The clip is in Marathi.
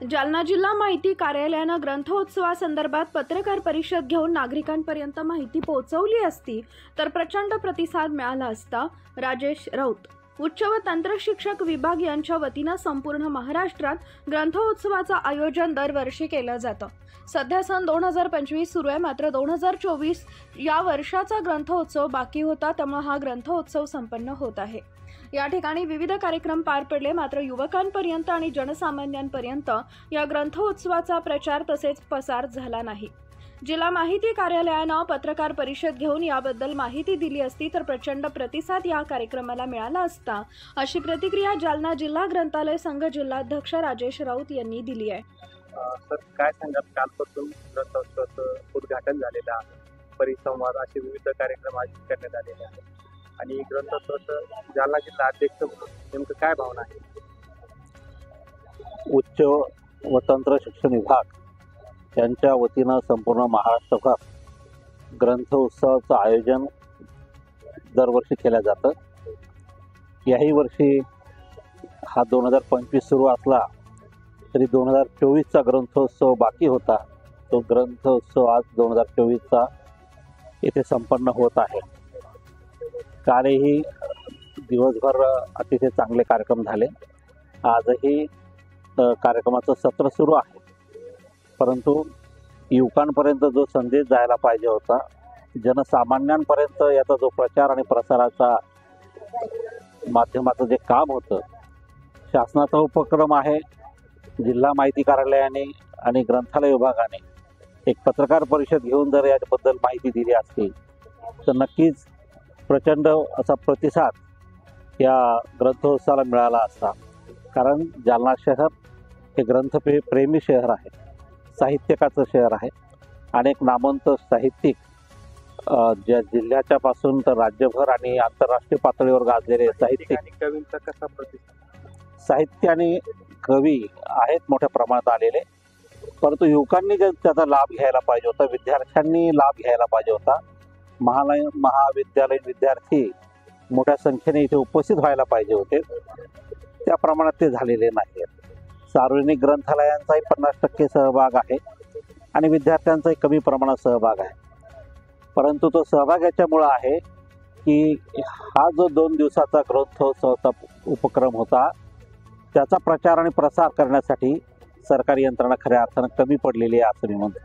जालना जिल्हा माहिती कार्यालयानं ग्रंथोत्सवासंदर्भात पत्रकार परिषद घेऊन नागरिकांपर्यंत माहिती पोहोचवली असती तर प्रचंड प्रतिसाद मिळाला असता. राजेश राऊत, उच्च व तंत्र शिक्षक विभाग यांच्या वतीनं संपूर्ण महाराष्ट्रात ग्रंथोत्सवाचं आयोजन दरवर्षी केलं जातं. सध्या सन 2025 सुरू आहे, मात्र 2024 या वर्षाचा ग्रंथोत्सव बाकी होता, त्यामुळे हा ग्रंथोत्सव संपन्न होत आहे. या ठिकाणी विविध कार्यक्रम पार पडले, मात्र युवकांपर्यंत आणि जनसामान्यांपर्यंत या ग्रंथोत्सवाचा प्रचार तसेच प्रसार झाला नाही. जिल्हा माहिती कार्यालयानं पत्रकार परिषद घेऊन याबद्दल माहिती दिली असती तर प्रचंड प्रतिसाद या कार्यक्रमाला मिळाला असता, अशी प्रतिक्रिया जालना जिल्हा ग्रंथालय संघ जिल्हाध्यक्ष राजेश राऊत यांनी दिली आहे. सर, काय सांगाल? कालपासून ग्रंथोत्सवाचं उद्घाटन झालेलं आहे, परिसंवाद असे विविध कार्यक्रम आयोजित करण्यात आलेले आहेत आणि ग्रंथोत्सवाचं जालना जिल्हा अध्यक्ष म्हणून नेमकं काय भावना आहे? उच्च व तंत्र शिक्षण विभाग यांच्या वतीनं संपूर्ण महाराष्ट्रभर ग्रंथोत्सवाचं आयोजन दरवर्षी केलं जातं. याही वर्षी हा 2025 सुरू असला तरी 2024चा ग्रंथोत्सव बाकी होता. तो ग्रंथोत्सव आज 2024चा येथे संपन्न होत आहे. कालही दिवसभर अतिशय चांगले कार्यक्रम झाले. आजही कार्यक्रमाचं सत्र सुरू आहे, परंतु युवकांपर्यंत जो संदेश जायला पाहिजे होता, जनसामान्यांपर्यंत याचा जो प्रचार आणि प्रसाराचा माध्यमाचं जे काम होतं, शासनाचा उपक्रम आहे. जिल्हा माहिती कार्यालयाने आणि ग्रंथालय विभागाने एक पत्रकार परिषद घेऊन जर याबद्दल माहिती दिली असती तर नक्कीच प्रचंड असा प्रतिसाद या ग्रंथोत्सवाला मिळाला असता. कारण जालना शहर हे ग्रंथप्रेमी शहर आहे, साहित्यकाचं शहर आहे. अनेक नामवंत साहित्यिक ज्या जिल्ह्याच्या पासून तर राज्यभर आणि आंतरराष्ट्रीय पातळीवर गाजलेले साहित्यिक आणि कवींचा कसा प्रतिसाद? साहित्य आणि कवी आहेत मोठ्या प्रमाणात आलेले, परंतु युवकांनी त्याचा लाभ घ्यायला पाहिजे होता, विद्यार्थ्यांनी लाभ घ्यायला पाहिजे होता. महाविद्यालयीन विद्यार्थी मोठ्या संख्येने इथे उपस्थित व्हायला पाहिजे होते, त्या प्रमाणात ते झालेले नाहीत. सार्वजनिक ग्रंथालयांचाही 50% सहभाग आहे आणि विद्यार्थ्यांचाही कमी प्रमाणात सहभाग आहे. परंतु तो सहभाग याच्यामुळं आहे की हा जो 2 दिवसाचा ग्रंथोत्सवाचा उपक्रम होता, त्याचा प्रचार आणि प्रसार करण्यासाठी सरकारी यंत्रणा खऱ्या अर्थानं कमी पडलेली आहे असं मी म्हणतो.